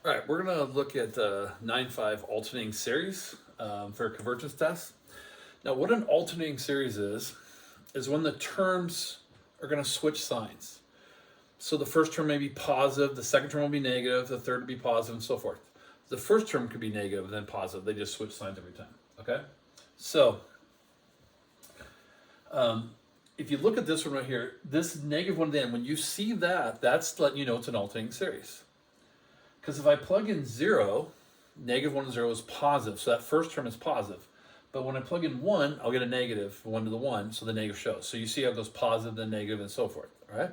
All right, we're going to look at 9.5 alternating series for a convergence test. Now, what an alternating series is when the terms are going to switch signs. So the first term may be positive, the second term will be negative, the third will be positive, and so forth. The first term could be negative, then positive. They just switch signs every time, okay? So if you look at this one right here, this negative one at the end, when you see that, that's letting you know it's an alternating series. Because if I plug in 0, negative 1 and 0 is positive, so that first term is positive. But when I plug in 1, I'll get a negative 1 to the 1, so the negative shows. So you see how it goes positive, then negative, and so forth, all right?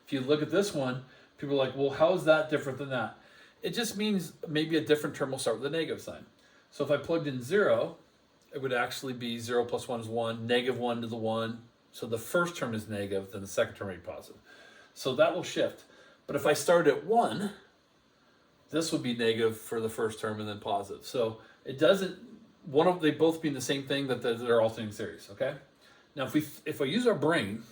If you look at this one, people are like, well, how is that different than that? It just means maybe a different term will start with a negative sign. So if I plugged in 0, it would actually be 0 plus 1 is 1, negative 1 to the 1. So the first term is negative, then the second term will be positive. So that will shift. But if I start at 1, this would be negative for the first term and then positive. So it doesn't, they both mean the same thing, that they're alternating series, okay? Now if I use our brain,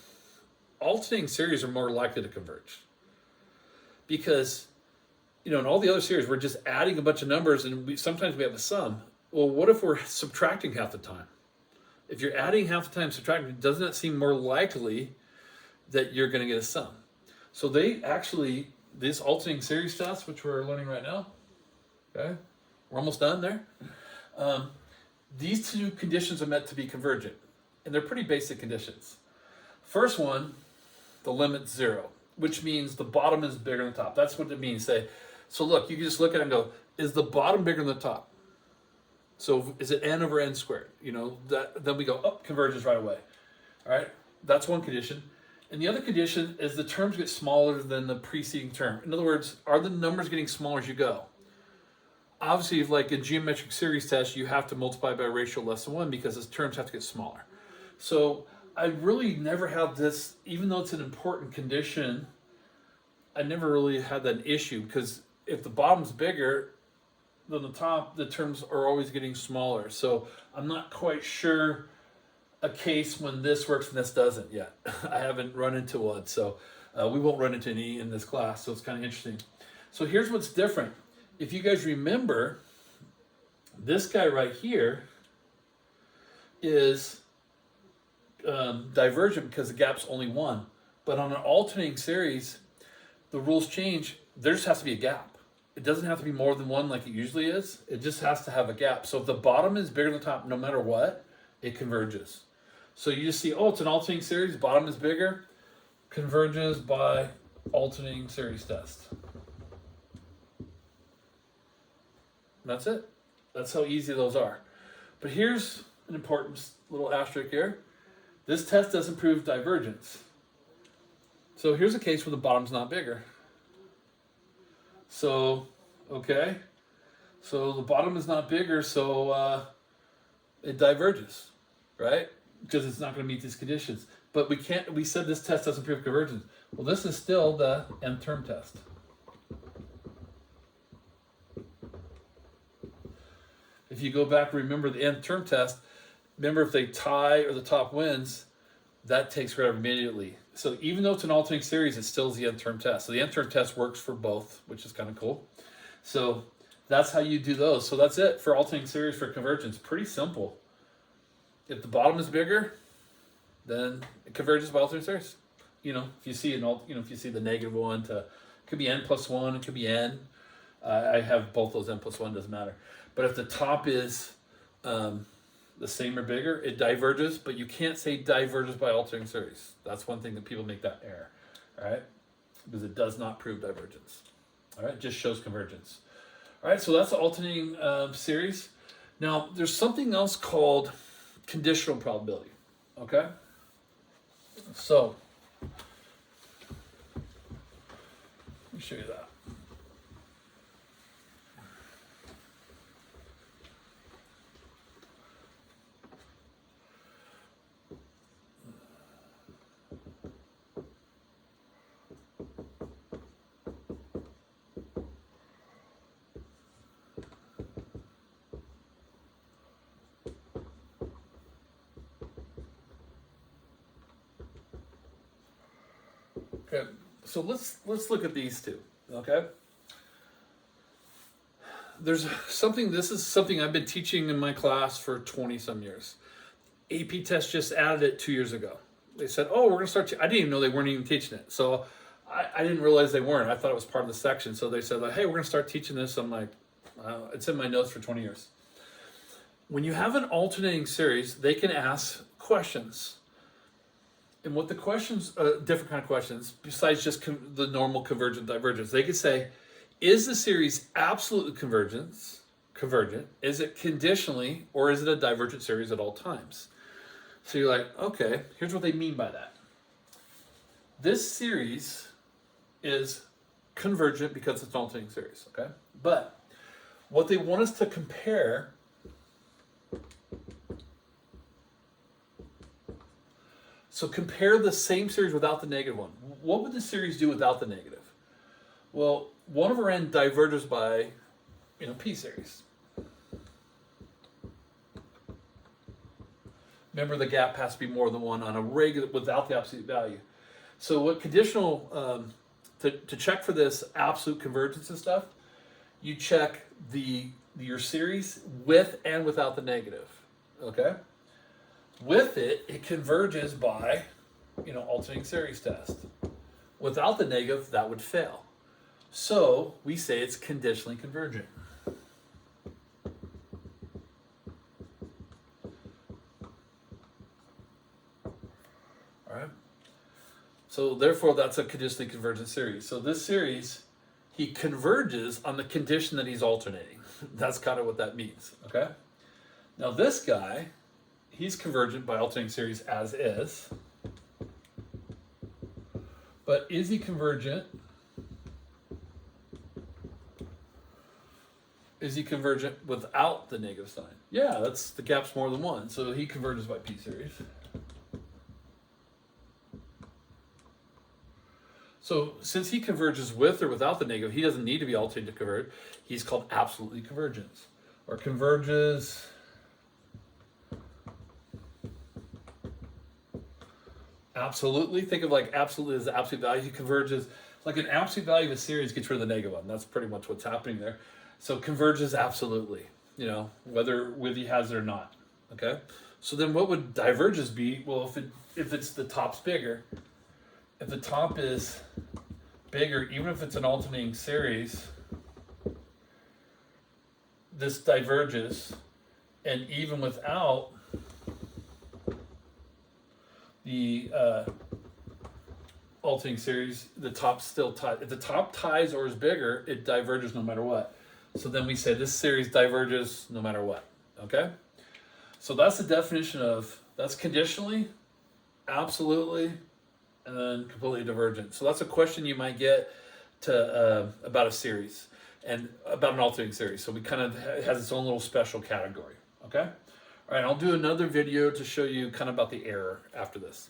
alternating series are more likely to converge. Because, in all the other series, we're just adding a bunch of numbers and sometimes we have a sum. Well, what if we're subtracting half the time? If you're adding half the time, subtracting, doesn't that seem more likely that you're going to get a sum? So they actually, this alternating series test, which we're learning right now, okay, we're almost done there. These two conditions are meant to be convergent, and they're pretty basic conditions. First one, the limit's 0, which means the bottom is bigger than the top. That's what it means. So look, you can just look at it and go, is the bottom bigger than the top? So is it n over n squared? Then we go, oh, converges right away. All right, that's one condition. And the other condition is the terms get smaller than the preceding term. In other words, are the numbers getting smaller as you go? Obviously, like a geometric series test, you have to multiply by a ratio less than 1 because the terms have to get smaller. So I really never have this, even though it's an important condition, I never really had that issue, because if the bottom's bigger than the top, the terms are always getting smaller. So I'm not quite sure a case when this works and this doesn't yet. I haven't run into one, so we won't run into any in this class, so it's kind of interesting. So here's what's different. If you guys remember, this guy right here is divergent because the gap's only 1. But on an alternating series, the rules change. There just has to be a gap. It doesn't have to be more than 1 like it usually is. It just has to have a gap. So if the bottom is bigger than the top, no matter what, it converges. So you just see, oh, it's an alternating series, bottom is bigger, converges by alternating series test. That's it. That's how easy those are. But here's an important little asterisk here. This test doesn't prove divergence. So here's a case where the bottom's not bigger. So, okay. So the bottom is not bigger, so it diverges, right? Because it's not going to meet these conditions. But we said this test doesn't prove convergence. Well, this is still the nth term test. If you go back, remember the nth term test, remember if they tie or the top wins, that takes care of immediately. So even though it's an alternating series, it still is the nth term test. So the nth term test works for both, which is kind of cool. So that's how you do those. So that's it for alternating series for convergence. Pretty simple. If the bottom is bigger, then it converges by alternating series. If you see if you see the negative 1 to, it could be n plus 1, it could be n. I have both those, n plus 1, doesn't matter. But if the top is the same or bigger, it diverges, but you can't say diverges by alternating series. That's one thing that people make that error, all right? Because it does not prove divergence, all right? It just shows convergence. All right, so that's the alternating series. Now, there's something else called conditional probability, okay? So, let me show you that. Okay, so let's look at these two, okay? This is something I've been teaching in my class for 20 some years. AP Test just added it 2 years ago. They said, oh, we're going to start. I didn't even know they weren't even teaching it. So I didn't realize they weren't. I thought it was part of the section. So they said, like, hey, we're going to start teaching this. I'm like, it's in my notes for 20 years. When you have an alternating series, they can ask questions. And what the questions, different kind of questions, besides just the normal convergent divergence, they could say, is the series absolutely convergent? Is it conditionally, or is it a divergent series at all times? So you're like, okay, here's what they mean by that. This series is convergent because it's an alternating series, okay? But what they want us to compare, so compare the same series without the negative one. What would the series do without the negative? Well, one over n diverges by, p series. Remember, the gap has to be more than one on a regular without the absolute value. So what conditional, to check for this absolute convergence and stuff, you check your series with and without the negative, okay? With it, it converges by, alternating series test. Without the negative, that would fail. So we say it's conditionally convergent. All right. So therefore, that's a conditionally convergent series. So this series, he converges on the condition that he's alternating. That's kind of what that means. Okay. Now this guy, he's convergent by alternating series as is. But is he convergent? Is he convergent without the negative sign? Yeah, that's the gap's more than one. So he converges by p series. So since he converges with or without the negative, he doesn't need to be alternating to converge. He's called absolutely convergent. Or converges absolutely. Think of like absolutely as the absolute value. He converges, like an absolute value of a series gets rid of the negative one. That's pretty much what's happening there. So converges absolutely, whether Withy has it or not. Okay. So then what would diverges be? Well, if it's the top's bigger, if the top is bigger, even if it's an alternating series, this diverges, and even without the alternating series, the top still ties. If the top ties or is bigger, it diverges no matter what. So then we say this series diverges no matter what. Okay? So that's the definition of, that's conditionally, absolutely, and then completely divergent. So that's a question you might get to about a series and about an alternating series. So it has its own little special category. Okay? All right, I'll do another video to show you kind of about the error after this.